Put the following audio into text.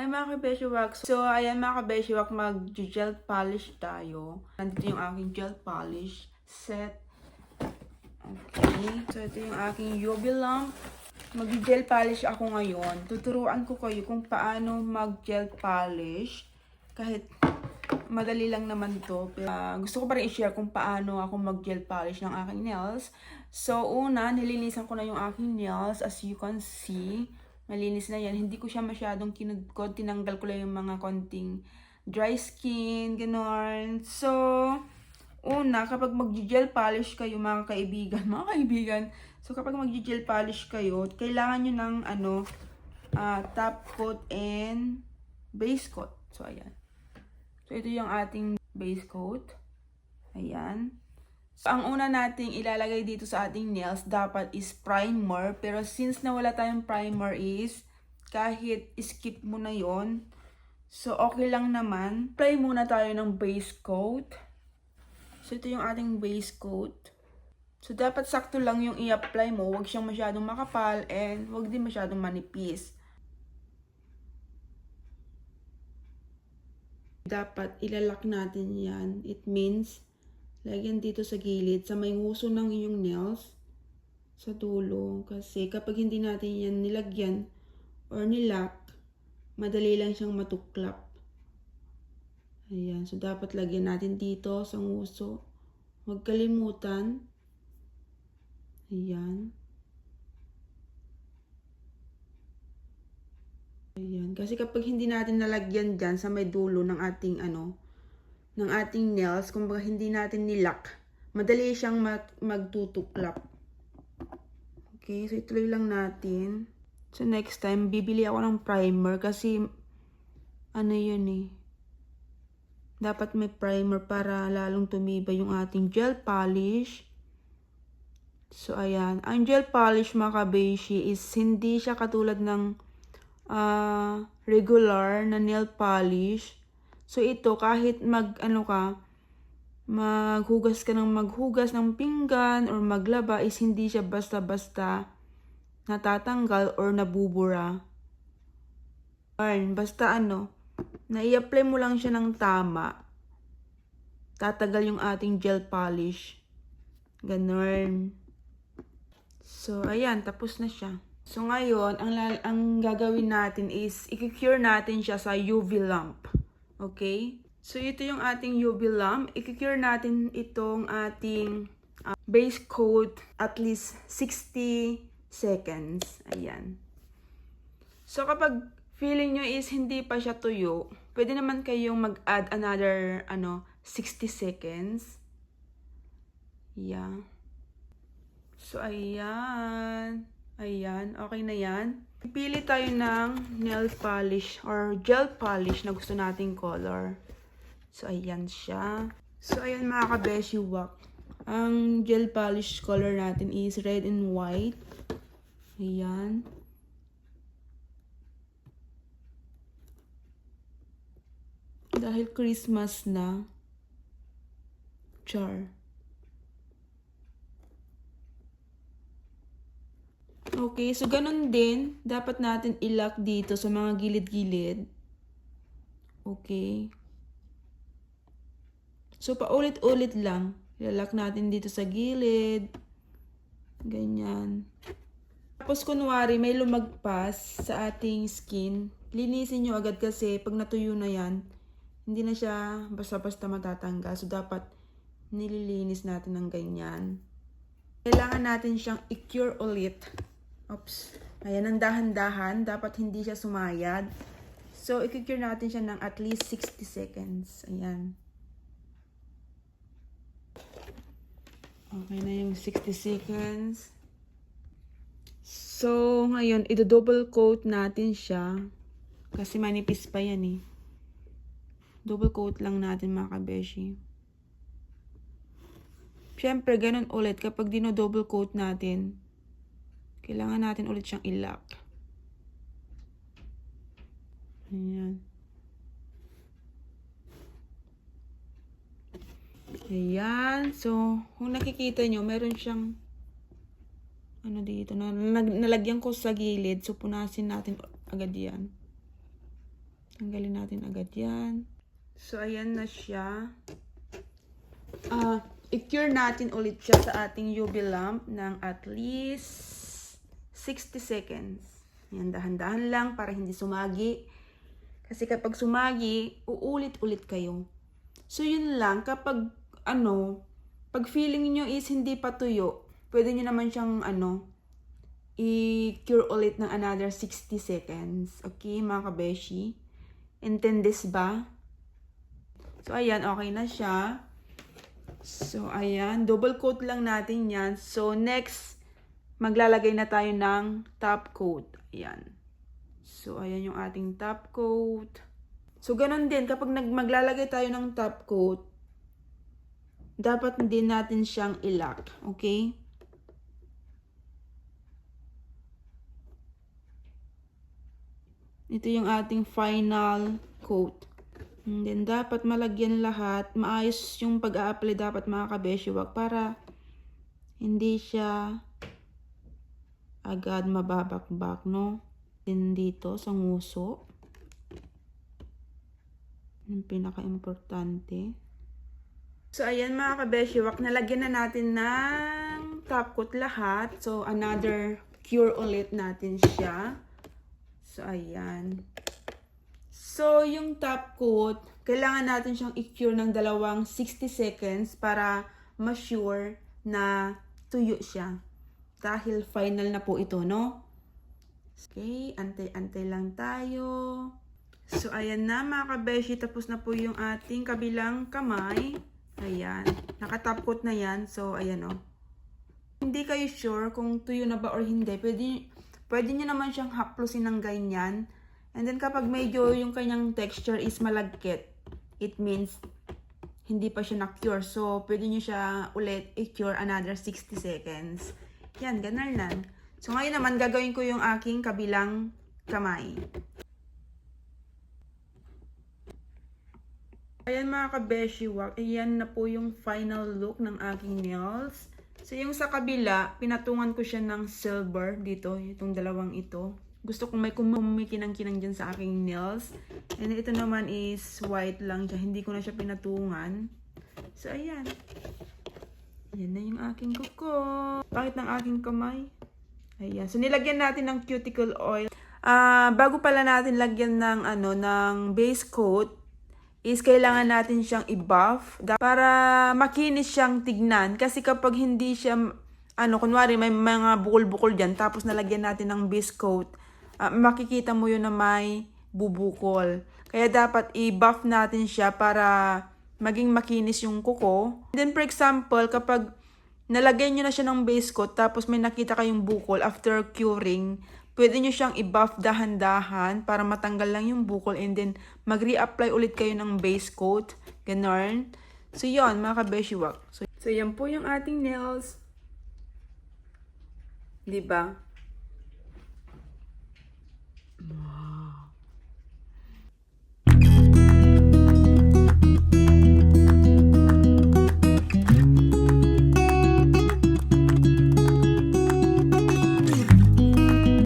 Hi mga kabeshiwak. So, ayan mga kabeshiwak, mag-gel polish tayo. Nandito yung aking gel polish set. Okay. So, ito yung aking UV lamp. Mag-gel polish ako ngayon. Tuturuan ko kayo kung paano mag-gel polish. Kahit madali lang naman to. Pero, gusto ko pa rin i-share kung paano ako mag-gel polish ng aking nails. So, una, nilinisan ko na yung aking nails. As you can see, malinis na yan. Hindi ko siya masyadong kinudkod. Tinanggal ko lang yung mga konting dry skin, ganon. So, una, kapag mag-gel polish kayo mga kaibigan, so kapag mag-gel polish kayo, kailangan nyo ng top coat and base coat. So, ayan. So, ito yung ating base coat. Ayan. So, ang una nating ilalagay dito sa ating nails, dapat is primer. Pero since nawala tayong primer is, kahit skip mo na yon, so okay lang naman. Apply muna tayo ng base coat. So, ito yung ating base coat. So, dapat sakto lang yung i-apply mo. Huwag siyang masyadong makapal and huwag din masyadong manipis. Dapat ilalak natin yan. It means, lagyan dito sa gilid, sa may nguso ng iyong nails, sa dulo. Kasi kapag hindi natin yan nilagyan or nilak, madali lang siyang matuklap. Ayan. So, dapat lagyan natin dito sa nguso. Huwag kalimutan. Ayan. Ayan. Kasi kapag hindi natin nalagyan dyan sa may dulo ng ating ng ating nails, kumbaga hindi natin nilak, madali siyang magtutuklap. Okay, so ituloy lang natin. So next time, bibili ako ng primer kasi yun dapat may primer para lalong tumibay yung ating gel polish. So ayan, ang gel polish mga kabeshi is hindi siya katulad ng regular na nail polish. So ito, kahit maghugas ka ng pinggan or maglaba, is hindi siya basta-basta natatanggal or nabubura. Basta nai-apply mo lang siya ng tama, tatagal yung ating gel polish. Ganon. So ayan, tapos na siya. So ngayon, ang gagawin natin is i-cure natin siya sa UV lamp. Okay? So ito yung ating UV lamp. I-cure natin itong ating base coat at least 60 seconds. Ayan. So kapag feeling nyo is hindi pa siya tuyo, pwede naman kayong mag-add another 60 seconds. Yeah. So ayan. Ayan, okay na yan. Pili tayo ng nail polish or gel polish na gusto nating color. So, ayan siya. So, ayan mga kabeshiwak. Ang gel polish color natin is red and white. Ayan. Dahil Christmas na. Char. Okay, so ganun din, dapat natin ilock dito sa mga gilid-gilid. Okay. So, paulit-ulit lang. Ilock natin dito sa gilid. Ganyan. Tapos, kunwari, may lumagpas sa ating skin. Linisin nyo agad kasi pag natuyo na yan, hindi na siya basta-basta matatanggal. So, dapat nililinis natin ng ganyan. Kailangan natin siyang i-cure ulit. Oops. Ayan, ang dahan-dahan. Dapat hindi siya sumayad. So, i-cure natin siya ng at least 60 seconds. Ayan. Okay na yung 60 seconds. So, ngayon, i-double coat natin siya. Kasi manipis pa yan eh. Double coat lang natin mga kabeshi. Siyempre, ganun ulit. Kapag dino-double coat natin, kailangan natin ulit siyang i-lock. Ayan. Ayan. So, kung nakikita nyo, meron siyang dito, nalagyan ko sa gilid. So, punasin natin agad yan. Tanggalin natin agad yan. So, ayan na siya. I-cure natin ulit siya sa ating UV lamp ng at least 60 seconds. Yan, dahan-dahan lang para hindi sumagi. Kasi kapag sumagi, uulit-ulit kayo. So, yun lang. Kapag, pag feeling nyo is hindi pa tuyo, pwede nyo naman siyang, i-cure ulit ng another 60 seconds. Okay, mga kabeshi? Intindies ba? So, ayan, okay na siya. So, ayan, double coat lang natin yan. So, next, maglalagay na tayo ng top coat. Ayan. So, ayan yung ating top coat. So, ganun din, kapag maglalagay tayo ng top coat, dapat din natin siyang i-lock. Okay? Ito yung ating final coat. And then, dapat malagyan lahat. Maayos yung pag-a-apply dapat mga kabeshiwag para hindi siya agad mababakbak, no? Then, dito sa nguso. Yung pinaka-importante. So, ayan mga kabeshiwag. Nalagyan na natin ng top coat lahat. So, another cure ulit natin siya. So, ayan. So, yung top coat, kailangan natin siyang i-cure ng 60 seconds para ma-sure na tuyo siya. Dahil final na po ito, no? Okay, antay-antay lang tayo. So, ayan na mga kabeshi. Tapos na po yung ating kabilang kamay. Ayan. Naka-top coat na yan. So, ayan o. Hindi kayo sure kung tuyo na ba or hindi. Pwede nyo naman siyang haplusin ng ganyan. And then kapag medyo yung kanyang texture is malagkit, it means hindi pa siya na-cure. So, pwede nyo siya ulit i-cure another 60 seconds. Yan, ganun lang. So, ngayon naman gagawin ko yung aking kabilang kamay. Ayan mga kabeshiwag, ayan na po yung final look ng aking nails. So, yung sa kabila, pinatungan ko siya ng silver dito, itong dalawang ito. Gusto kong may kumikinang-kinang dyan sa aking nails. And ito naman is white lang siya, hindi ko na siya pinatungan. So, ayan. Ayan na yung aking kuko. Bakit ng aking kamay? Ayan. So, nilagyan natin ng cuticle oil. Bago pala natin lagyan ng, ng base coat, is kailangan natin siyang i-buff para makinis siyang tignan. Kasi kapag hindi siya, kunwari may mga bukol-bukol dyan, tapos nalagyan natin ng base coat, makikita mo yun na may bubukol. Kaya dapat i-buff natin siya para maging makinis yung kuko. Then for example, kapag nalagyan nyo na siya ng base coat, tapos may nakita kayong bukol after curing, pwede nyo siyang i-buff dahan-dahan para matanggal lang yung bukol and then mag-re-apply ulit kayo ng base coat. Ganon. So, yun, mga kabeshiwag. So, yan po yung ating nails. Diba?